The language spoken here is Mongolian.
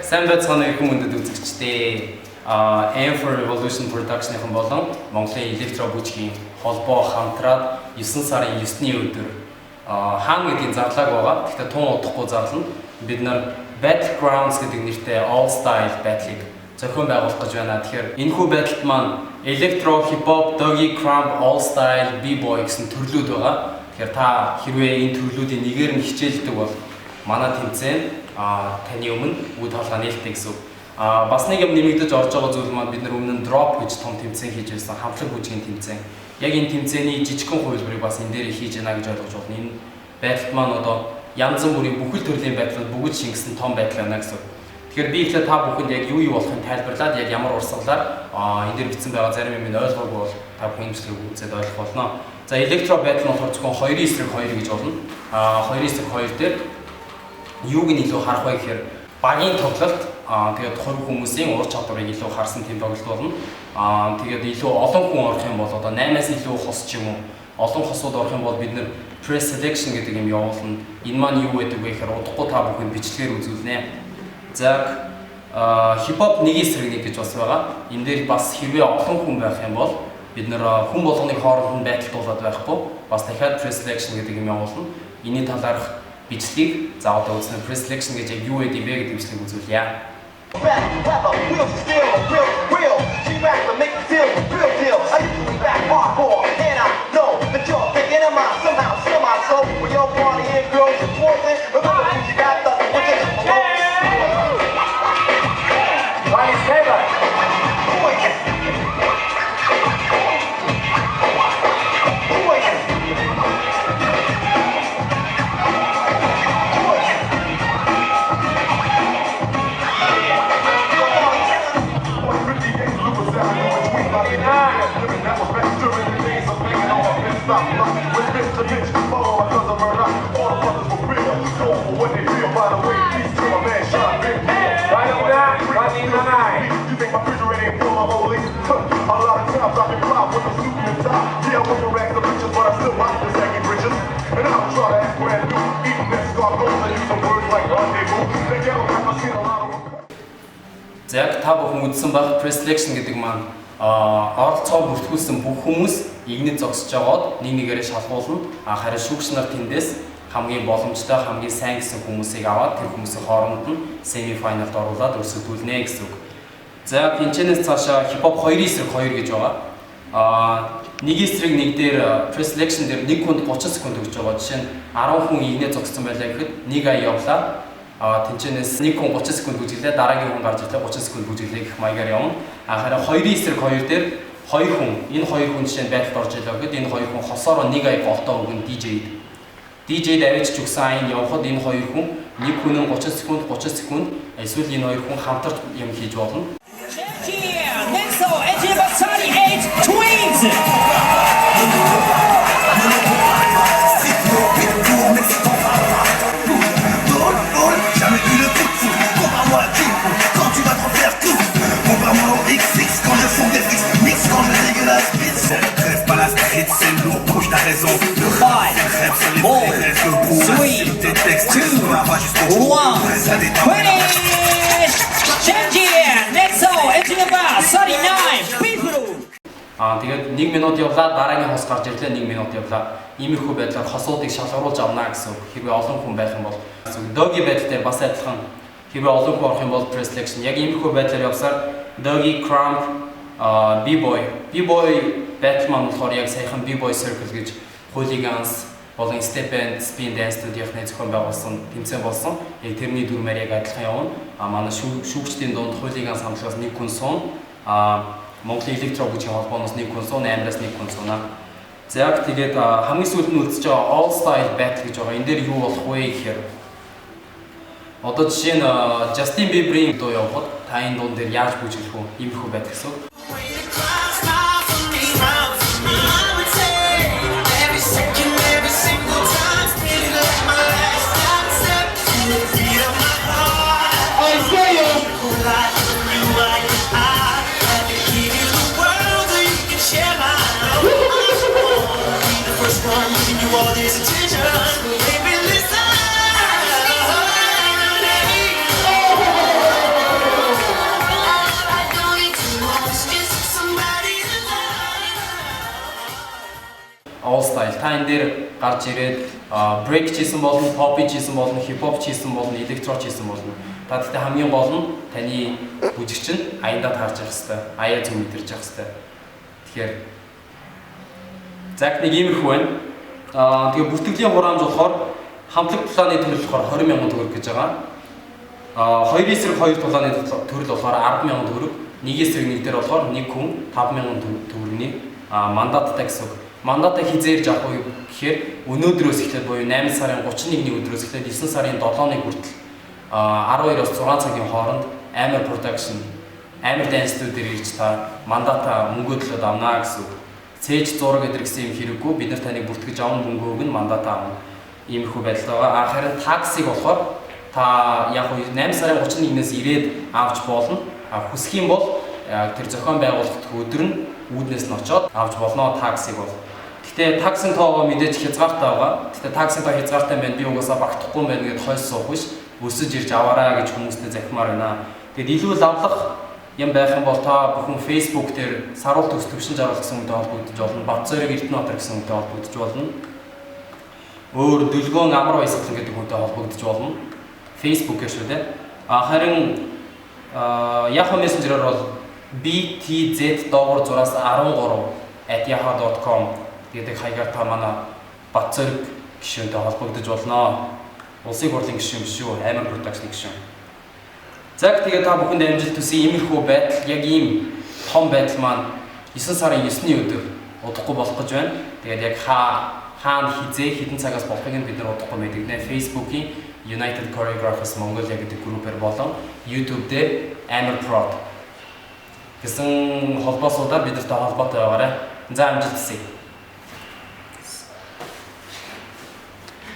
Сайн байцгаана уу хүмүүст үзэгчдээ. Aim for Revolution Production-ийн болон Монголын Электро бүжгийн холбоо хамтраад 9 сарын 9-ний өдөр хаан гэдгийн зарлаг байгаа. Гэхдээ тун удахгүй зарлана. Бид нар Battlegrounds гэдэг нэртэй All Style Battle-ыг зохион байгуулах гэж байна. Тэгэхээр энэхүү баталд маань Electro, Hip Hop, Doggy, Crump, All Style, B-Boy гэсэн төрлүүд байгаа. Тэгэхээр та хэрвээ энэ төрлүүдийн нэгээр нь хичээлдэг бол манай тэмцээн таны өмнө үд хаалга нээлттэй гэсэн үг. Бас нэг юм нэмэгдэж орж байгаа зүйл маань бид нар өмнө нь drop гэж том тэмцээн хийж байсан. Хамтлаг бүжгийн тэмцээн. Яг энэ тэмцээний жижигхэн хувилбарыг бас энэ дээр хийж яана гэж ойлгож байна. Энэ байдалд маань одоо янз бүрийн бүхэл төрлийн байдлууд бүгд шингэсэн том байдал байна гэсэн үг. Тэгэхээр би ихлэ та бүхэнд яг юу болохыг тайлбарлаад яг ямар урсгалаар энэ дээр бичсэн байгаа зарим юм ойлгоогүй бол та бүхэн имжлэгийг үзээд ойлгох болно. За электро байдал нь болохоор зөвхөн 2 эсрэг 2 гэж болно. 2 эсрэг 2 дээр юуг нь илүү харах вэ гэхээр багийн тоглолт тэгээд хувь хүмүүсийн ур чадварыг илүү харсан тийм тоглолт болно. Тэгээд илүү олон хүн орох юм бол одоо 8-аас илүү хос ч юм уу олон хосууд орох юм бол бид нэр press selection гэдэг юм явуулна. Энэ маань юу гэдэг вэ гэхээр удахгүй та бүхэнд бичлэгээр үзүүлнэ. За хип хоп нэг эсрэг нэг гэж бас байгаа. Энэ дээр бас хэрвээ олон хүн байх юм бол бид нэр хүн болгоны хооронд нь байдалтуулаад байхгүй бас дахиад press selection гэдэг юм явуулна. Энийн талаарх бичлэгийг за одоо үзсэн press selection гэж яг юу гэдэг вэ гэдэг бичлэгийг үзүүлье. За яг та бүхэн үзсэн байх press selection гэдэг маань оролцоо бүртгүүлсэн бүх хүмүүс игнэд зогсож байгаад нэг нэгээрээ шалгуулна. Харин шүүгч нар тэндээс хамгийн боломжтой, хамгийн сайн гэсэн хүмүүсийг аваад тэр хүмүүсийн хооронд нь semi-finalд оруулаад өрсөлдүүлнэ гэсэн үг. За пинчэнээс цаашаа хип хоп 2 эсрэг 2 гэж байгаа. Нэг эсрэг нэг дээр press selection дээр 1 хүнд 30 секунд өгч байгаа. Жишээ нь 10 хүн игнэд зогссон байлаа гэхэд 1 ая явлаа. Тэнчэнээс 1 хүн 30 секунд бүжиглээ, дараагийн хүн гарч ирлээ 30 секунд бүжиглээ гэх маягаар явна. Харин 2 эсрэг 2 дээр 2 хүн, энэ 2 хүн жишээ нь байдалд орж ирлээ гэхэд энэ 2 хүн хосоороо 1 ая голтоо өгнө DJ-д. DJ-д авчиж өгсөн аянд явхад энэ 2 хүн 1 хүн нь 30 секунд эсвэл энэ 2 хүн хамтарч юм хийж болно. Тэгээд 1 минут явлаа, дараагийн хос гарч ирлээ 1 минут явлаа. Иймэрхүү байдлаар хосуудыг шалгаруулж авна гэсэн үг. Хэрвээ олон хүн байх юм бол Doggy байдал дээр бас адилхан хэрвээ олон хүн орох юм бол press selection яг иймэрхүү байдлаар явсаар Doggy, Crump, B-Boy battle маань болохоор яг саяхан B-Boy circle гэж hooligans болон step and spin dance студийнхны зохион байгуулсан тэмцээн болсон. Яг тэрний дүрмээр яг адилхан явна. Манай шүүгчдийн дунд hooligans хамтлагаас 1 хүн суун. Монголын электро бүжгийн холбооноос 1 хүн суун, 8-аас 1 хүн суунаа. За яг тэгээд хамгийн сүүлд нь үлдчихэж байгаа All Style Battle гэж байгаа. Энэ дээр юу болох вэ гэхээр одоо жишээ нь Justin Bieber-ийн дуу явахад та энэ дуун дээр яаж бүжиглэх вэ? Иймэрхүү байдаг гэсэн. style. Та энэ дээр гарч ирээд break хийсэн болно, pop хийсэн болно, hip hop хийсэн болно, electro хийсэн болно. Та гэхдээ хамгийн гол нь таны бүжигч нь аяндаа таарч явах хэрэгтэй. Аяа зөв мэдэрч явах хэрэгтэй. Тэгэхээр Зак нэг иймэрхүү байна. Тэгээ бүртгэлийн хураамж болохоор хамтлаг тулааны төрөл болохоор 20,000 төгрөг гэж байгаа. 2 эсрэг 2 тулааны төрөл болохоор 10,000 төгрөг. 1 эсрэг 1 дээр болохоор 1 хүн 5,000 төгрөгийн мандаттай гэсэн үг. Мандатаа хизээрж авах уу гэхээр өнөөдрөөс эхлээд буюу 8 сарын 31-ний өдрөөс эхлээд 9 сарын 7-ны хүртэл 12-оос 6 цагийн хооронд амар production, амар dance студиуд ирж та мандатаа мөнгө төлөд авнаа гэсэн үг. Цээж зураг гэдэг гэсэн юм хэрэггүй. Бид нар таныг бүртгэж авах мөнгө өгнө, мандатаа авна. Иймэрхүү байдал байгаа. Харин таксиг болохоор та яг 8 сарын 31-ээс ирээд авч болно. Хүсэх юм бол тэр зохион байгуулалт өдөр нь үүднээс нь очоод авч болно таксиг бол. Гэтэ таксын тоогоо мэдээж хязгаартай байгаа. Гэтэ таксын тоо хязгаартай байна. Би угаасаа багтахгүй юм байна гэдээ хойш суух биш. Өсөж ирж аваарай гэж хүмүүстээ захимаар байна. Тэгэд илүү лавлах юм байх юм бол та бүхэн Facebook дээр Саруул Төгс төвшин жаргал гэсэн үгтэй холбогдож болно. Бадцорыг Эрдэнэбаатар гэсэн үгтэй холбогдож болно. Өөр Дөлгөөн Амар Баясгалан гэдэг үгтэй холбогдож болно. Facebook-ээр шүү дээ. Харин Yahoo Messenger-оор бол btz-13@yahoo.com гэдэг хаягаар та манай Бадцорыг гишүүнтэй холбогдож болно. Улсын хурлын гишүүн биш шүү, амар production гишүүн. За тэгээд та бүхэнд амжилт хүсье. Иймэрхүү байдал, яг ийм том байдал маань 9 сарын 9-ний өдөр удахгүй болох гэж байна. Тэгээд яг хаана хизээ хэдэн цагаас болохыг нь бид нар удахгүй мэдэгнэ. Facebook-ийн United Choreographers Mongolia гэдэг группээр болон YouTube дээр Амар Prod гэсэн холбоосуудаар бид нартай холбоотой байгаарай. За амжилт хүсье.